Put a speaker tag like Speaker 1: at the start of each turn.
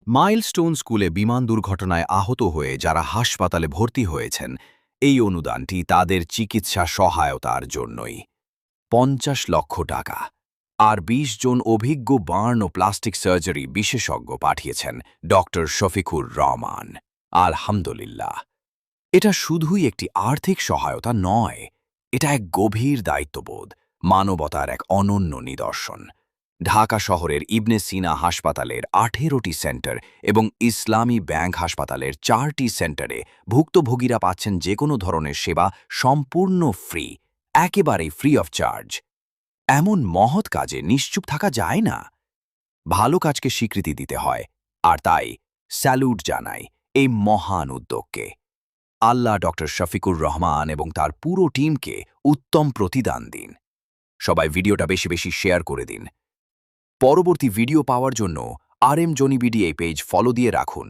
Speaker 1: Milestone স্কুলে বিমান দুর্ঘটনায় আহত হয়ে যারা হাসপাতালে ভর্তি হয়েছেন, এই অনুদানটি তাদের চিকিৎসা সহায়তার জন্যই। ৫০ লক্ষ টাকা। আর ২০ জন অভিজ্ঞ বার্ন ও প্লাস্টিক সার্জারি বিশেষজ্ঞ পাঠিয়েছেন ডক্টর শফিকুর রহমান। আলহামদুলিল্লাহ। এটা শুধুই একটি আর্থিক সহায়তা নয়, এটা এক গভীর দায়িত্ববোধ, মানবতার এক অনন্য নিদর্শন। ঢাকা শহরের ইবনে সিনা হাসপাতালের ১৮টি সেন্টার এবং ইসলামী ব্যাংক হাসপাতালের ৪টি সেন্টারে ভুক্তভোগীরা পাচ্ছেন যে কোনো ধরনের সেবা সম্পূর্ণ ফ্রি, একেবারেই ফ্রি অফ চার্জ। এমন মহৎ কাজে নিশ্চুপ থাকা যায় না। ভালো কাজকে স্বীকৃতি দিতে হয়, আর তাই স্যালুট জানাই এই মহান উদ্যোগকে। আল্লাহ ডক্টর শফিকুর রহমান এবং তার পুরো টিমকে উত্তম প্রতিদান দিন। সবাই ভিডিওটা বেশি বেশি শেয়ার করে দিন। পরবর্তী ভিডিও পাওয়ার জন্য RM জনি বিডি এই পেজ ফলো দিয়ে রাখুন।